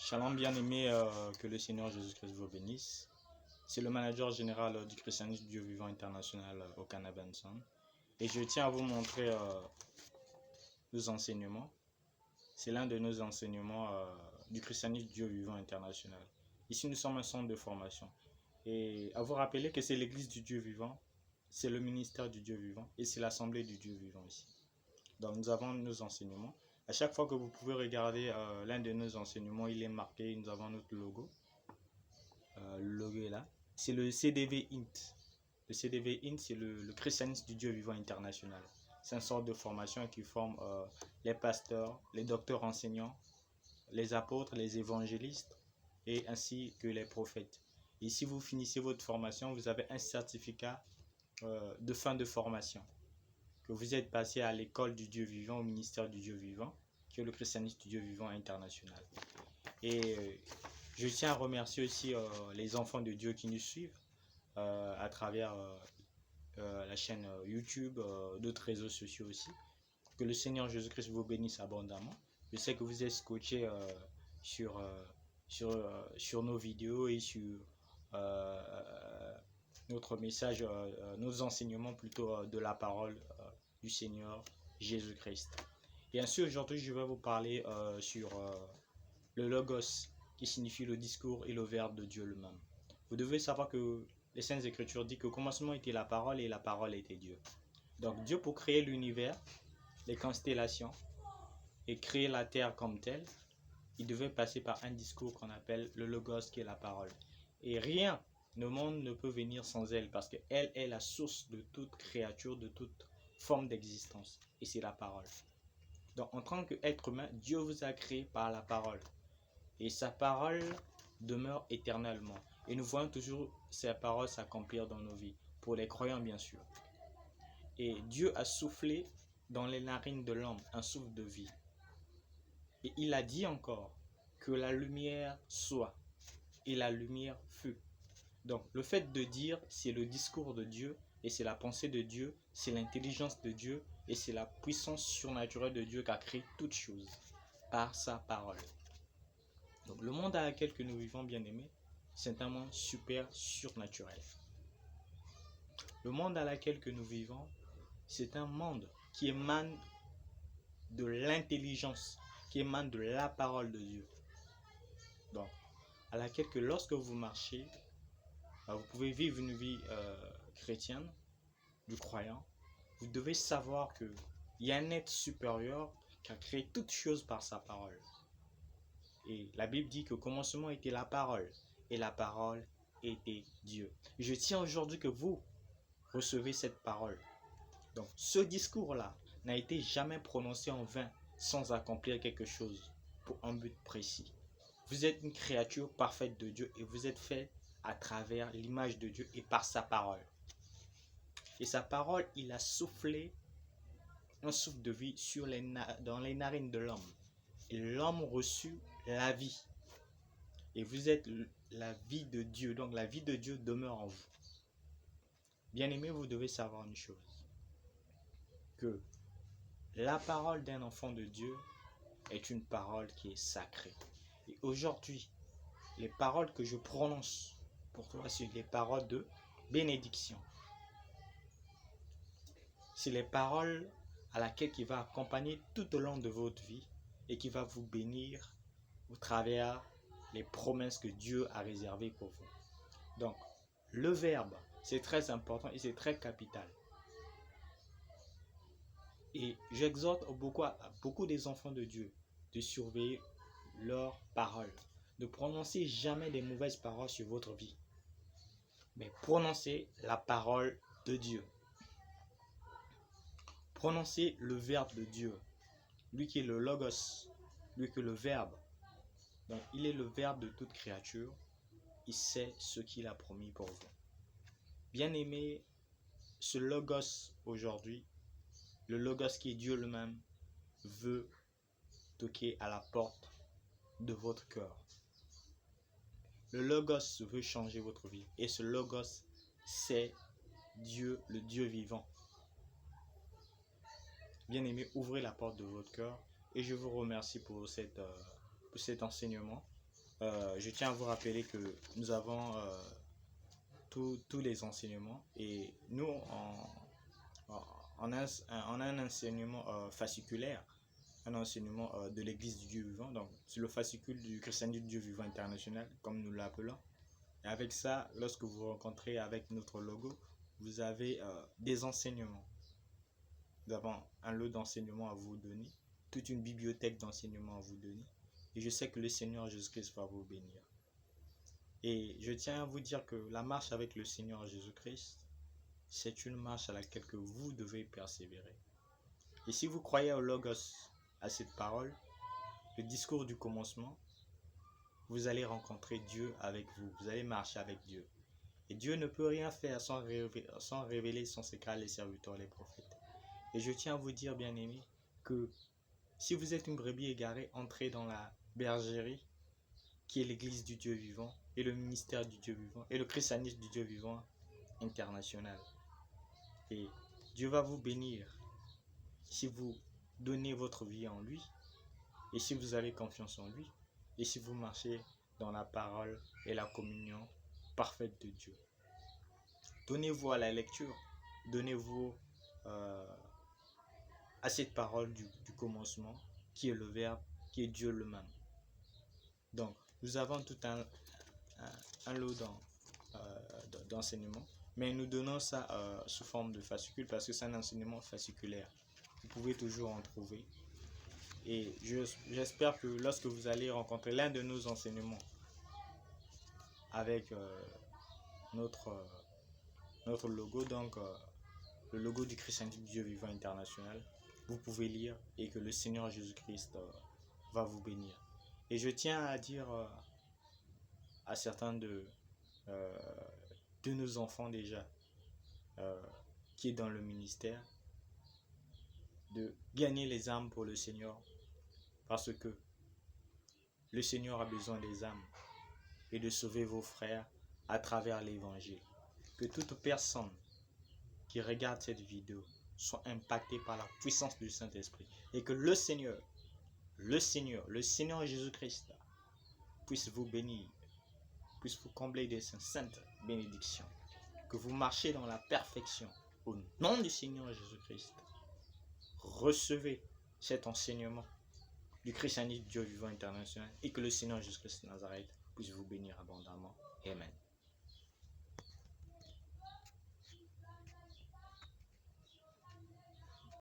Shalom bien-aimé, que le Seigneur Jésus-Christ vous bénisse. C'est le manager général du christianisme Dieu vivant international au Canada. Et je tiens à vous montrer nos enseignements. C'est l'un de nos enseignements du christianisme Dieu vivant international. Ici, nous sommes un centre de formation. Et à vous rappeler que c'est l'église du Dieu vivant, c'est le ministère du Dieu vivant et c'est l'assemblée du Dieu vivant ici. Donc nous avons nos enseignements. À chaque fois que vous pouvez regarder l'un de nos enseignements, il est marqué, nous avons notre logo. Le logo est là. C'est le CDV INT. Le CDV INT, c'est le christianisme du Dieu vivant international. C'est une sorte de formation qui forme les pasteurs, les docteurs enseignants, les apôtres, les évangélistes et ainsi que les prophètes. Et si vous finissez votre formation, vous avez un certificat de fin de formation. Que vous êtes passé à l'école du Dieu vivant, au ministère du Dieu vivant, qui est le christianisme du Dieu vivant international. Et je tiens à remercier aussi les enfants de Dieu qui nous suivent à travers la chaîne YouTube, d'autres réseaux sociaux aussi. Que le Seigneur Jésus-Christ vous bénisse abondamment. Je sais que vous êtes scotchés sur nos vidéos et sur notre message, nos enseignements plutôt de la parole du Seigneur Jésus-Christ. Et ainsi aujourd'hui je vais vous parler sur le logos qui signifie le discours et le verbe de Dieu lui-même. Vous devez savoir que les Saintes Écritures disent qu'au commencement était la parole et la parole était Dieu. Donc Dieu pour créer l'univers, les constellations et créer la terre comme telle, il devait passer par un discours qu'on appelle le logos qui est la parole. Et rien au monde ne peut venir sans elle parce qu'elle est la source de toute créature, de toute forme d'existence. Et c'est la parole. Donc en tant qu'être humain, Dieu vous a créé par la parole. Et sa parole demeure éternellement. Et nous voyons toujours sa parole s'accomplir dans nos vies. Pour les croyants bien sûr. Et Dieu a soufflé dans les narines de l'homme un souffle de vie. Et il a dit encore que la lumière soit. Et la lumière fut. Donc le fait de dire, c'est le discours de Dieu et c'est la pensée de Dieu, c'est l'intelligence de Dieu et c'est la puissance surnaturelle de Dieu qui a créé toutes choses par sa parole. Donc le monde dans lequel nous vivons, bien aimés, c'est un monde super surnaturel. Le monde dans lequel nous vivons, c'est un monde qui émane de l'intelligence, qui émane de la parole de Dieu. Donc à laquelle que lorsque vous marchez, vous pouvez vivre une vie chrétienne, du croyant. Vous devez savoir qu'il y a un être supérieur qui a créé toutes choses par sa parole. Et la Bible dit qu'au commencement était la parole, et la parole était Dieu. Je tiens aujourd'hui que vous recevez cette parole. Donc ce discours-là n'a été jamais prononcé en vain sans accomplir quelque chose pour un but précis. Vous êtes une créature parfaite de Dieu et vous êtes fait à travers l'image de Dieu et par sa parole. Et sa parole, il a soufflé un souffle de vie dans les narines de l'homme. Et l'homme reçut la vie. Et vous êtes la vie de Dieu. Donc la vie de Dieu demeure en vous. Bien-aimés, vous devez savoir une chose. Que la parole d'un enfant de Dieu est une parole qui est sacrée. Et aujourd'hui, les paroles que je prononce pour toi, c'est les paroles de bénédiction. C'est les paroles à laquelle qui va accompagner tout au long de votre vie et qui va vous bénir au travers les promesses que Dieu a réservées pour vous. Donc, le verbe, c'est très important et c'est très capital. Et j'exhorte beaucoup des enfants de Dieu de surveiller leurs paroles. Ne prononcez jamais des mauvaises paroles sur votre vie. Mais prononcez la parole de Dieu. Prononcez le verbe de Dieu. Lui qui est le logos, lui qui est le verbe. Donc il est le verbe de toute créature. Il sait ce qu'il a promis pour vous. Bien-aimé, ce logos aujourd'hui, le logos qui est Dieu lui-même, veut toquer à la porte de votre cœur. Le logos veut changer votre vie. Et ce logos, c'est Dieu, le Dieu vivant. Bien-aimé, ouvrez la porte de votre cœur et je vous remercie pour cet enseignement. je tiens à vous rappeler que nous avons tous les enseignements et nous, on a un enseignement fasciculaire, un enseignement de l'Église du Dieu vivant, donc c'est le fascicule du christianisme du Dieu vivant international, comme nous l'appelons. Et avec ça, lorsque vous rencontrez avec notre logo, vous avez des enseignements. Nous avons un lot d'enseignements à vous donner, toute une bibliothèque d'enseignements à vous donner. Et je sais que le Seigneur Jésus-Christ va vous bénir. Et je tiens à vous dire que la marche avec le Seigneur Jésus-Christ, c'est une marche à laquelle que vous devez persévérer. Et si vous croyez au Logos, à cette parole, le discours du commencement, vous allez rencontrer Dieu avec vous. Vous allez marcher avec Dieu. Et Dieu ne peut rien faire sans révéler son secret à les serviteurs et les prophètes. Et je tiens à vous dire, bien-aimés, que si vous êtes une brebis égarée, entrez dans la bergerie qui est l'église du Dieu vivant et le ministère du Dieu vivant et le christianisme du Dieu vivant international. Et Dieu va vous bénir si vous donnez votre vie en lui et si vous avez confiance en lui et si vous marchez dans la parole et la communion parfaite de Dieu. Donnez-vous à la lecture, donnez-vous à cette parole du commencement qui est le Verbe, qui est Dieu lui-même. Donc, nous avons tout un lot d'enseignements, mais nous donnons ça sous forme de fascicule parce que c'est un enseignement fasciculaire. Vous pouvez toujours en trouver. Et j'espère que lorsque vous allez rencontrer l'un de nos enseignements avec notre logo, donc le logo du christianisme du Dieu vivant international, vous pouvez lire et que le Seigneur Jésus-Christ va vous bénir. Et je tiens à dire à certains de nos enfants déjà qui est dans le ministère de gagner les âmes pour le Seigneur parce que le Seigneur a besoin des âmes et de sauver vos frères à travers l'évangile. Que toute personne qui regarde cette vidéo soit impactée par la puissance du Saint-Esprit et que le Seigneur Jésus-Christ puisse vous bénir, puisse vous combler de ses saintes bénédictions, que vous marchez dans la perfection au nom du Seigneur Jésus-Christ. Recevez cet enseignement du christianisme Dieu vivant international et que le Seigneur Jésus-Christ de Nazareth puisse vous bénir abondamment. Amen.